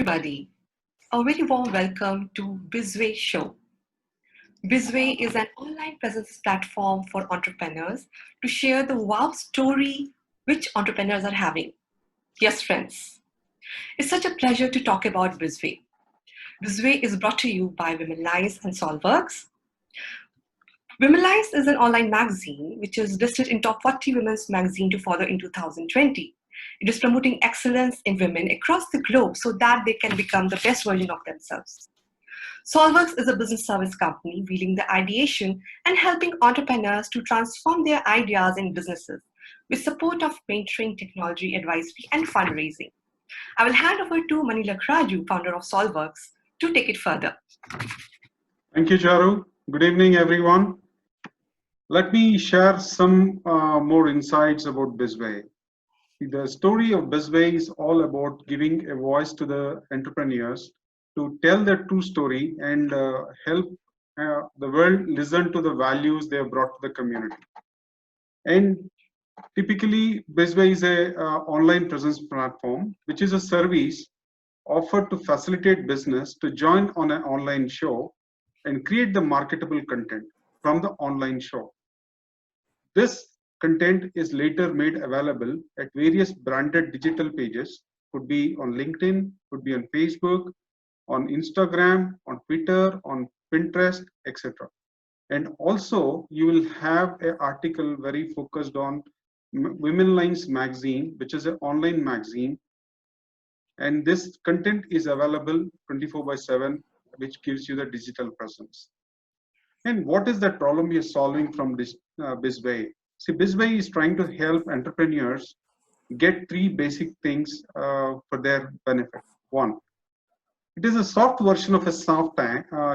everybody. A very warm welcome to Bizway Show. Bizway is an online presence platform for entrepreneurs to share the wow story which entrepreneurs are having. Yes, friends, it's such a pleasure to talk about Bizway. Bizway is brought to you by Womenlize and Solveworks. Womenlize is an online magazine which is listed in top 40 women's magazine to follow in 2020. It is promoting excellence in women across the globe so that they can become the best version of themselves. Solveworks is a business service company wheeling the ideation and helping entrepreneurs to transform their ideas in businesses with support of mentoring, technology, advisory, and fundraising. I will hand over to Manila Kraju, founder of Solveworks, to take it further. Thank you, Charu. Good evening, everyone. Let me share some more insights about Bizway. The story of Bizway is all about giving a voice to the entrepreneurs to tell their true story and help the world listen to the values they have brought to the community. And typically, Bizway is a online presence platform, which is a service offered to facilitate business to join on an online show and create the marketable content from the online show. This content is later made available at various branded digital pages, could be on LinkedIn, could be on Facebook, on Instagram, on Twitter, on Pinterest, etc. And also you will have an article very focused on Womenlize magazine, which is an online magazine. And this content is available 24/7, which gives you the digital presence. And what is the problem we are solving from this Bizway? See, Bizway is trying to help entrepreneurs get three basic things for their benefit. One, it is a soft version of a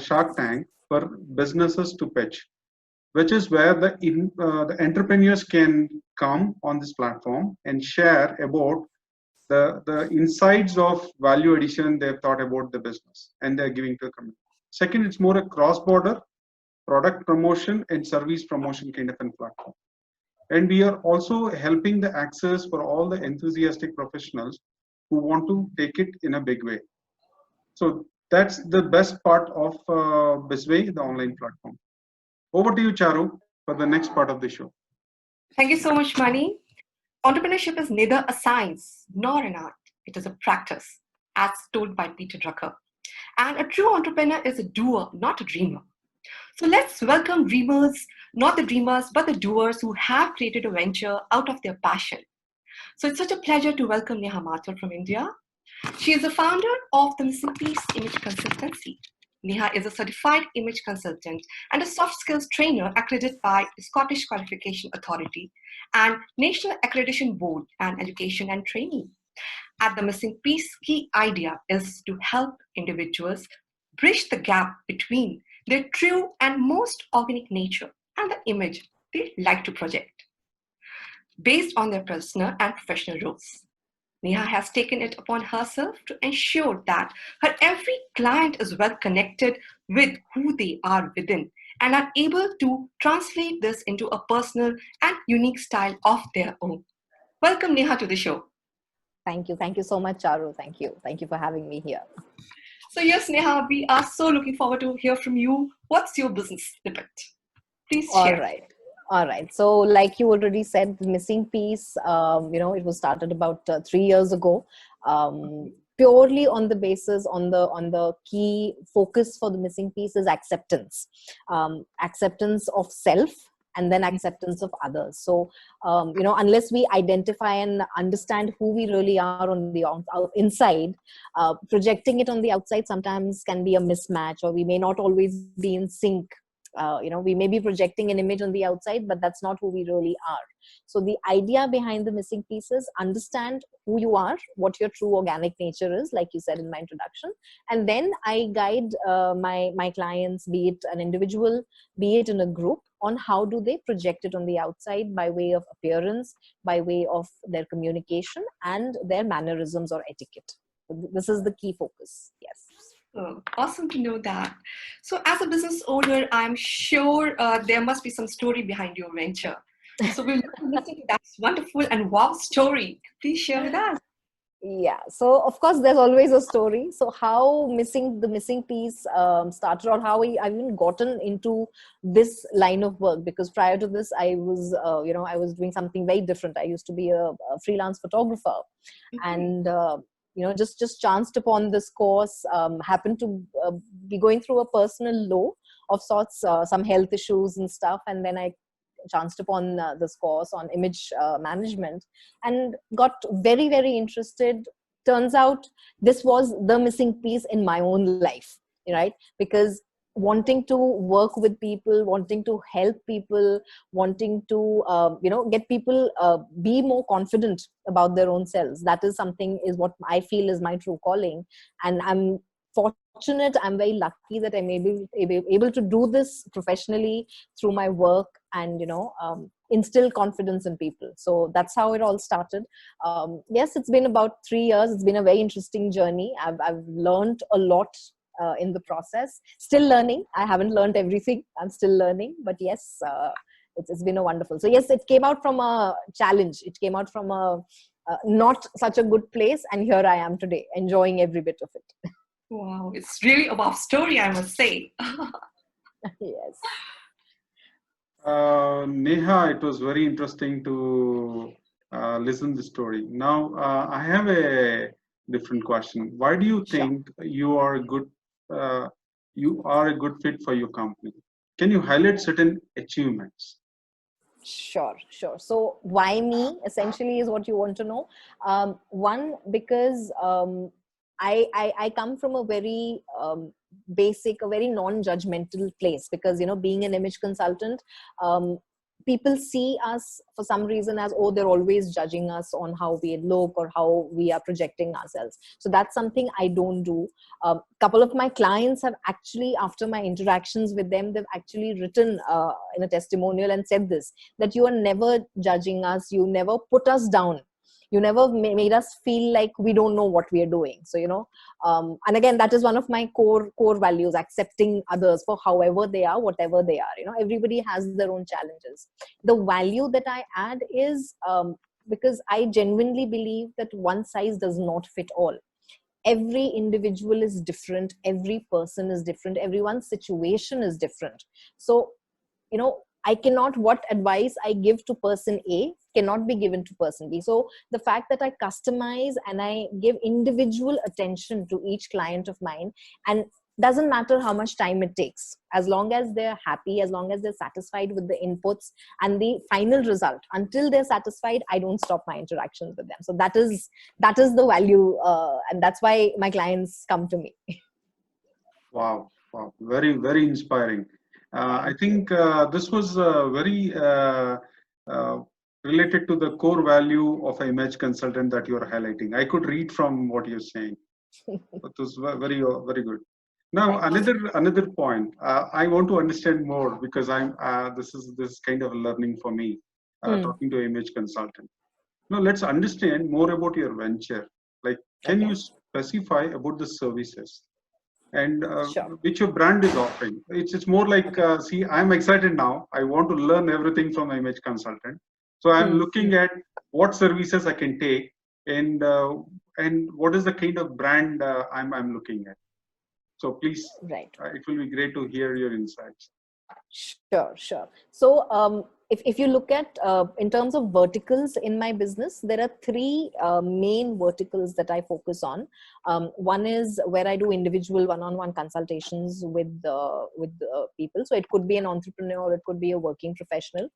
Shark Tank for businesses to pitch, which is where the entrepreneurs can come on this platform and share about the insights of value addition they've thought about the business and they're giving to the community. Second, it's more a cross-border product promotion and service promotion kind of a platform. And we are also helping the access for all the enthusiastic professionals who want to take it in a big way. So that's the best part of Bizway, the online platform. Over to you, Charu, for the next part of the show. Thank you so much, Mani. Entrepreneurship is neither a science nor an art. It is a practice, as told by Peter Drucker. And a true entrepreneur is a doer, not a dreamer. So let's welcome dreamers, not the dreamers, but the doers who have created a venture out of their passion. So it's such a pleasure to welcome Neha Mathur from India. She is the founder of the Missing Piece Image Consultancy. Neha is a certified image consultant and a soft skills trainer accredited by the Scottish Qualification Authority and National Accreditation Board and Education and Training. At the Missing Piece, key idea is to help individuals bridge the gap between their true and most organic nature and the image they like to project, based on their personal and professional roles. Neha has taken it upon herself to ensure that her every client is well connected with who they are within and are able to translate this into a personal and unique style of their own. Welcome, Neha, to the show. Thank you. Thank you so much, Charu. Thank you. Thank you for having me here. So yes, Neha, we are so looking forward to hear from you. What's your business snippet? Please share. All right. So like you already said, the Missing Piece, it was started about 3 years ago, purely on the basis, on the key focus for the Missing Piece is acceptance, acceptance of self, and then acceptance of others. So, unless we identify and understand who we really are on the inside, projecting it on the outside sometimes can be a mismatch, or we may not always be in sync. We may be projecting an image on the outside, but that's not who we really are. So the idea behind the Missing Piece is understand who you are, what your true organic nature is, like you said in my introduction. And then I guide my clients, be it an individual, be it in a group, on how do they project it on the outside by way of appearance, by way of their communication and their mannerisms or etiquette. This is the key focus. Yes. Oh, awesome to know that. So as a business owner, I'm sure there must be some story behind your venture. So we'll listen to that wonderful and wow story. Please share with us. Yeah, so of course there's always a story. So how the missing piece started, or how I even gotten into this line of work, because prior to this I was I was doing something very different. I used to be a freelance photographer, Okay. and just chanced upon this course, happened to be going through a personal low of sorts, some health issues and stuff, and then I chanced upon this course on image management and got very, very interested. Turns out this was the missing piece in my own life, right? Because wanting to work with people, wanting to help people, wanting to get people be more confident about their own selves, that is something, is what I feel is my true calling. And I'm fortunate, I'm very lucky that I'm able to do this professionally through my work, and instill confidence in people. So that's how it all started. Yes, it's been about 3 years. It's been a very interesting journey. I've learned a lot in the process. Still learning. I haven't learned everything. I'm still learning. But yes, it's been a wonderful. So yes, it came out from a challenge. It came out from a not such a good place, and here I am today, enjoying every bit of it. Wow, it's really a wow story, I must say. Yes. Neha, it was very interesting to listen the story. Now, I have a different question. Why do you Sure. think uh, you are a good fit for your company? Can you highlight certain achievements? Sure, sure. So why me essentially is what you want to know. One, because I come from a very basic, a very non-judgmental place, because being an image consultant, um, people see us for some reason as, oh, they're always judging us on how we look or how we are projecting ourselves. So that's something I don't do. A couple of my clients have actually, after my interactions with them, they've actually written in a testimonial and said this, that you are never judging us, you never put us down, you never made us feel like we don't know what we are doing. So and again, that is one of my core values, accepting others for however they are, whatever they are. Everybody has their own challenges. The value that I add is, because I genuinely believe that one size does not fit all. Every individual is different, every person is different, everyone's situation is different. So I cannot, what advice I give to person A cannot be given to person B. So the fact that I customize and I give individual attention to each client of mine, and doesn't matter how much time it takes, as long as they're happy, as long as they're satisfied with the inputs and the final result, until they're satisfied, I don't stop my interactions with them. So that is the value, and that's why my clients come to me. Wow, wow, very, very inspiring. I Thank you. think this was very uh, related to the core value of an image consultant that you are highlighting. I could read from what you're saying. It was very, very good. Now, Thank you. another point. I want to understand more because I'm. This is kind of a learning for me. Hmm. Talking to an image consultant. Now, let's understand more about your venture. Like, can Okay. you specify about the services and Sure. which your brand is offering? It's more like, Okay. see, I'm excited now. I want to learn everything from an image consultant. So I'm Hmm. looking at what services I can take and what is the kind of brand I'm looking at. So please, Right. it will be great to hear your insights. Sure, sure. So, if you look at, in terms of verticals in my business, there are three main verticals that I focus on. One is where I do individual one-on-one consultations with people. So it could be an entrepreneur, it could be a working professional.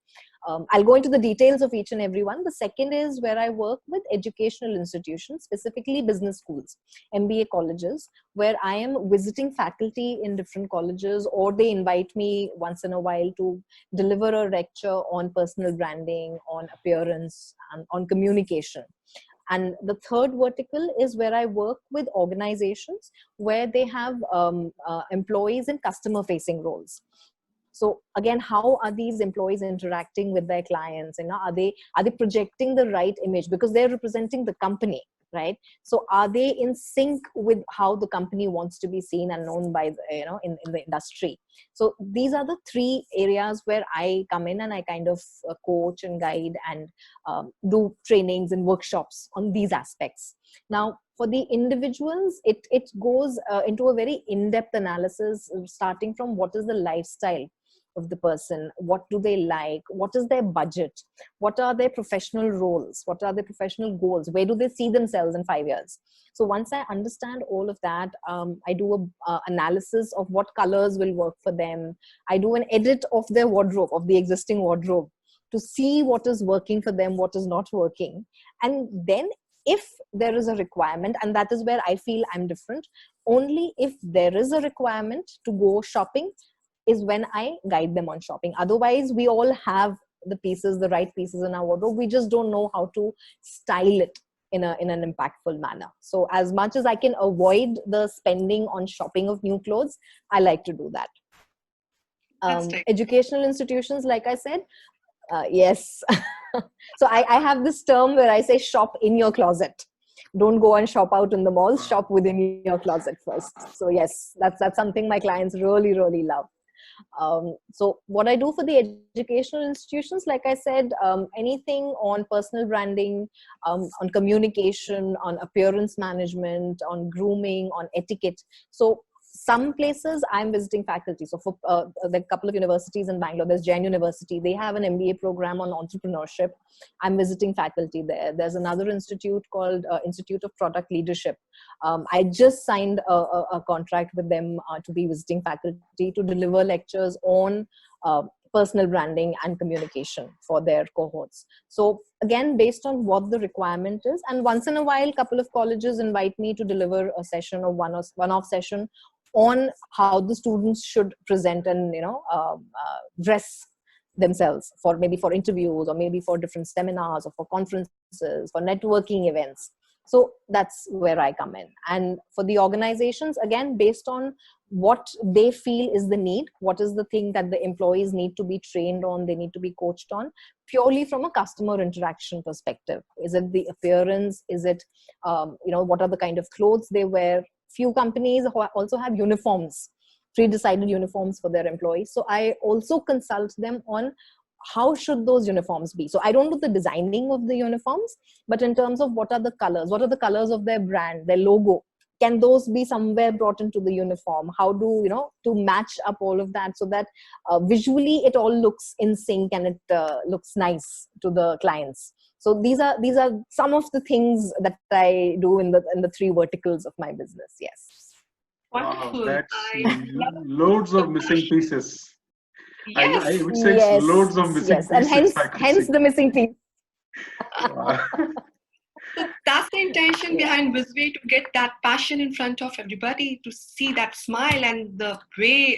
I'll go into the details of each and every one. The second is where I work with educational institutions, specifically business schools, MBA colleges, where I am visiting faculty in different colleges, or they invite me once in a while to deliver a lecture on personal branding, on appearance, and on communication. And the third vertical is where I work with organizations where they have employees in customer facing roles. So again, how are these employees interacting with their clients, and are they projecting the right image, because they're representing the company. right? So are they in sync with how the company wants to be seen and known by the, in the industry? So these are the three areas where I come in, and I kind of coach and guide and do trainings and workshops on these aspects. Now, for the individuals, it goes into a very in-depth analysis, starting from what is the lifestyle of the person, what do they like, what is their budget, what are their professional roles, what are their professional goals, where do they see themselves in 5 years. So once I understand all of that, I do a analysis of what colors will work for them. I do an edit of their wardrobe, of the existing wardrobe, to see what is working for them, what is not working. And then if there is a requirement, and that is where I feel I'm different, only if there is a requirement to go shopping is when I guide them on shopping. Otherwise, we all have the pieces, the right pieces in our wardrobe. We just don't know how to style it in an impactful manner. So as much as I can avoid the spending on shopping of new clothes, I like to do that. Educational institutions, like I said, yes. So I have this term where I say shop in your closet. Don't go and shop out in the malls, shop within your closet first. So yes, that's something my clients really, really love. So what I do for the educational institutions, like I said, anything on personal branding, on communication, on appearance management, on grooming, on etiquette. So some places I'm visiting faculty. So for the couple of universities in Bangalore, there's Jain University. They have an MBA program on entrepreneurship. I'm visiting faculty there. There's another institute called Institute of Product Leadership. I just signed a contract with them to be visiting faculty to deliver lectures on personal branding and communication for their cohorts. So again, based on what the requirement is, and once in a while, a couple of colleges invite me to deliver a session or one-off session on how the students should present and dress themselves for interviews, or maybe for different seminars, or for conferences, for networking events. So that's where I come in. And for the organizations, again, based on what they feel is the need, what is the thing that the employees need to be trained on, they need to be coached on, purely from a customer interaction perspective. Is it the appearance? Is it, what are the kind of clothes they wear? Few companies also have uniforms, pre-decided uniforms for their employees. So I also consult them on how should those uniforms be. So I don't do the designing of the uniforms, but in terms of what are the colors of their brand, their logo, can those be somewhere brought into the uniform? How do, to match up all of that so that visually it all looks in sync and it looks nice to the clients. So these are some of the things that I do in the three verticals of my business. Yes. Wonderful. That's loads of missing pieces. Yes. I would say it's loads of missing pieces. And hence the missing piece. So that's the intention behind BizWay, to get that passion in front of everybody, to see that smile, and the way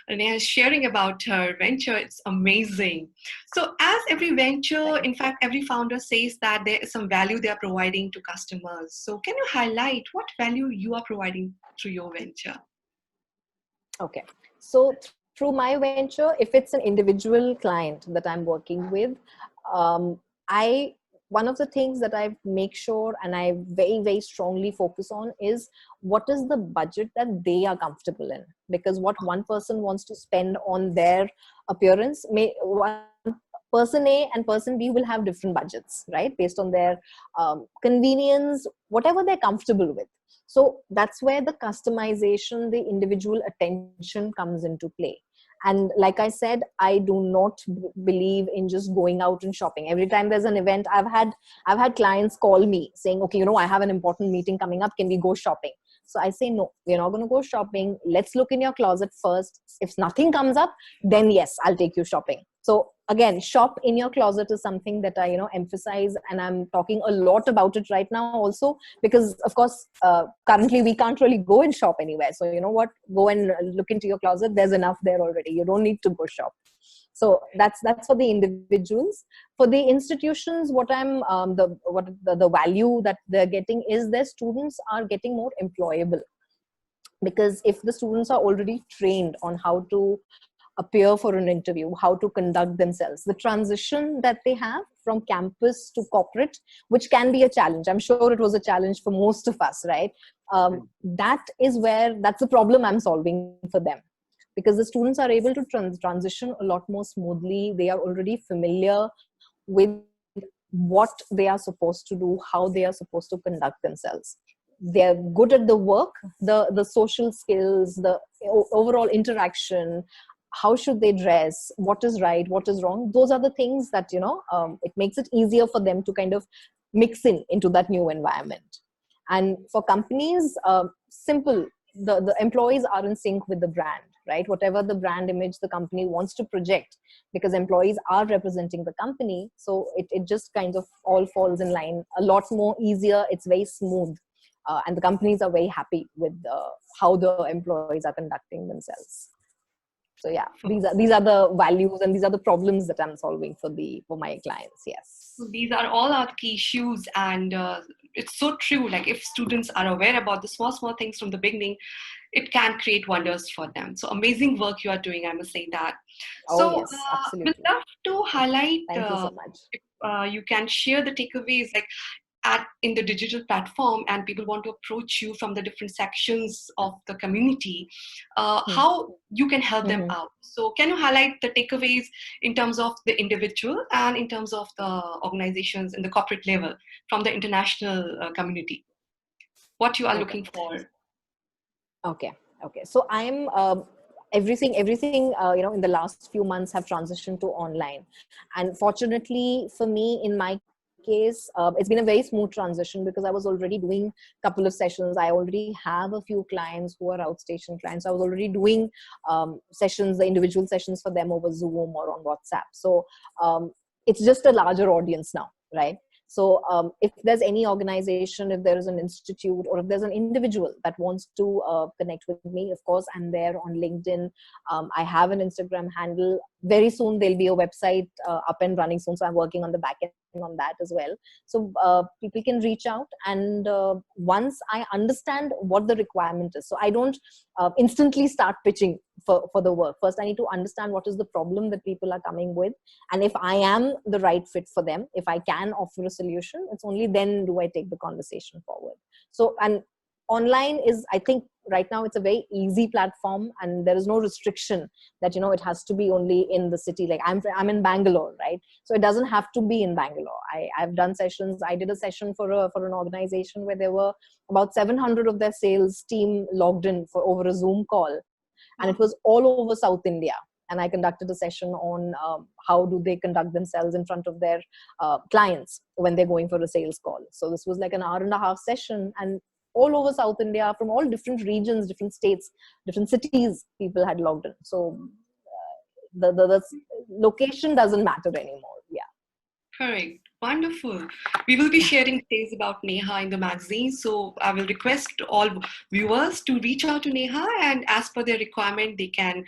Neha is sharing about her venture. It's amazing. So as every venture, in fact, every founder says that there is some value they are providing to customers. So can you highlight what value you are providing through your venture? Okay. So through my venture, if it's an individual client that I'm working with, one of the things that I make sure and I very, very strongly focus on is what is the budget that they are comfortable in. Because what one person wants to spend on their appearance, person A and person B will have different budgets, right? Based on their convenience, whatever they're comfortable with. So that's where the customization, the individual attention comes into play. And like I said, I do not believe in just going out and shopping. Every time there's an event, I've had clients call me saying, okay, I have an important meeting coming up. Can we go shopping? So I say, no, we're not going to go shopping. Let's look in your closet first. If nothing comes up, then yes, I'll take you shopping. So again, shop in your closet is something that I, emphasize, and I'm talking a lot about it right now also, because of course, currently we can't really go and shop anywhere. So you know what, go and look into your closet. There's enough there already. You don't need to go shop. So that's for the individuals. For the institutions, what the value that they're getting is their students are getting more employable. Because if the students are already trained on how to appear for an interview, how to conduct themselves, the transition that they have from campus to corporate, which can be a challenge. I'm sure it was a challenge for most of us, right? That's the problem I'm solving for them, because the students are able to transition a lot more smoothly. They are already familiar with what they are supposed to do, how they are supposed to conduct themselves. They're good at the work, the social skills, the overall interaction, how should they dress, what is right, what is wrong. Those are the things that, it makes it easier for them to kind of mix into that new environment. And for companies, simple, the employees are in sync with the brand, right? Whatever the brand image the company wants to project, because employees are representing the company, so it just kind of all falls in line a lot more easier. It's very smooth, and the companies are very happy with how the employees are conducting themselves. So yeah, these are the values and these are the problems that I'm solving for my clients. Yes. So these are all our key issues, and it's so true. Like if students are aware about the small things from the beginning, it can create wonders for them. So amazing work you are doing, I must say that. Oh yes, absolutely. We'd love to highlight. Thank you so much. If you can share the takeaways, like in the digital platform, and people want to approach you from the different sections of the community, how you can help them out. So can you highlight the takeaways in terms of the individual and in terms of the organizations in the corporate level from the international community, what you are looking for? Okay. So I'm everything in the last few months have transitioned to online, and fortunately for me, in my case, it's been a very smooth transition, because I was already doing a couple of sessions. I already have a few clients who are outstation clients. I was already doing sessions, the individual sessions for them over Zoom or on WhatsApp. So it's just a larger audience now, right? So if there's any organization, if there is an institute, or if there's an individual that wants to connect with me, of course, I'm there on LinkedIn. I have an Instagram handle. Very soon there'll be a website up and running soon. So I'm working on the back end on that as well. So people can reach out, and once I understand what the requirement is, so I don't instantly start pitching for the work. First, I need to understand what is the problem that people are coming with, and if I am the right fit for them, if I can offer a solution, it's only then do I take the conversation forward. So, and online is, I think right now it's a very easy platform, and there is no restriction that it has to be only in the city. Like I'm in Bangalore, right? So it doesn't have to be in Bangalore. I've done sessions. I did a session for an organization where there were about 700 of their sales team logged in for over a Zoom call, and it was all over South India. And I conducted a session on how do they conduct themselves in front of their clients when they're going for a sales call. So this was like an hour-and-a-half session, and all over South India, from all different regions, different states, different cities, people had logged in. So the location doesn't matter anymore. Yeah. Correct. Wonderful. We will be sharing details about Neha in the magazine. So I will request all viewers to reach out to Neha, and as per their requirement, they can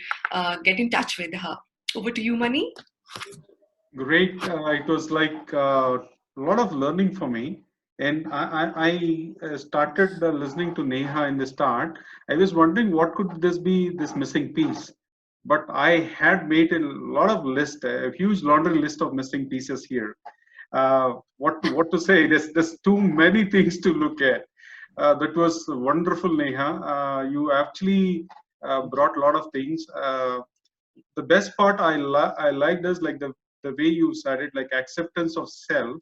get in touch with her. Over to you, Mani. Great. It was like a lot of learning for me. And I started listening to Neha in the start. I was wondering what could this be, this missing piece. But I had made a lot of list, a huge laundry list of missing pieces here. What to say? There's too many things to look at. That was wonderful, Neha. You actually brought a lot of things. The best part I liked is like the way you said it, like acceptance of self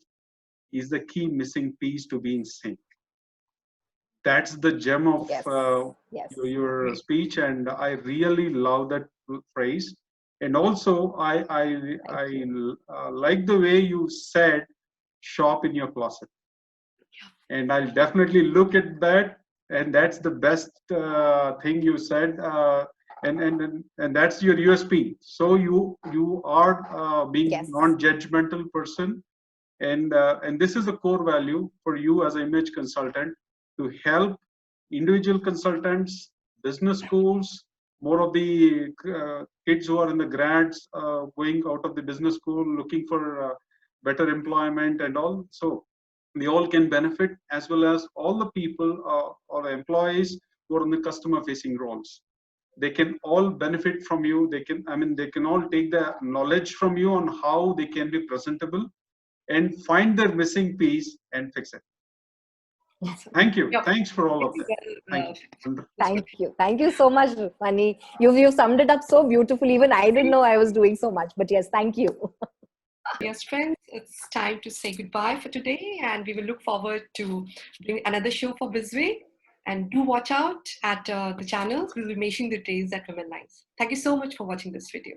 is the key missing piece to be in sync. That's the gem of your speech, and I really love that phrase. And also, I like the way you said, "Shop in your closet," and I'll definitely look at that. And that's the best thing you said, and that's your USP. So you are being non-judgmental person. And this is a core value for you as an image consultant, to help individual consultants, business schools, more of the kids who are in the grads going out of the business school looking for better employment and all. So they all can benefit, as well as all the people or employees who are in the customer facing roles. they can all benefit from you. They can all take the knowledge from you on how they can be presentable and find their missing piece and fix it. Awesome. Thank you. Yep. Thanks for all of Really that. well, Thank you. Thank you so much, Mani. You've summed it up so beautifully. Even I didn't know I was doing so much, but yes, thank you. Yes, friends, it's time to say goodbye for today, and we will look forward to doing another show for Bizway. And do watch out at the channels. We'll be making the days at Women Lines. Thank you so much for watching this video.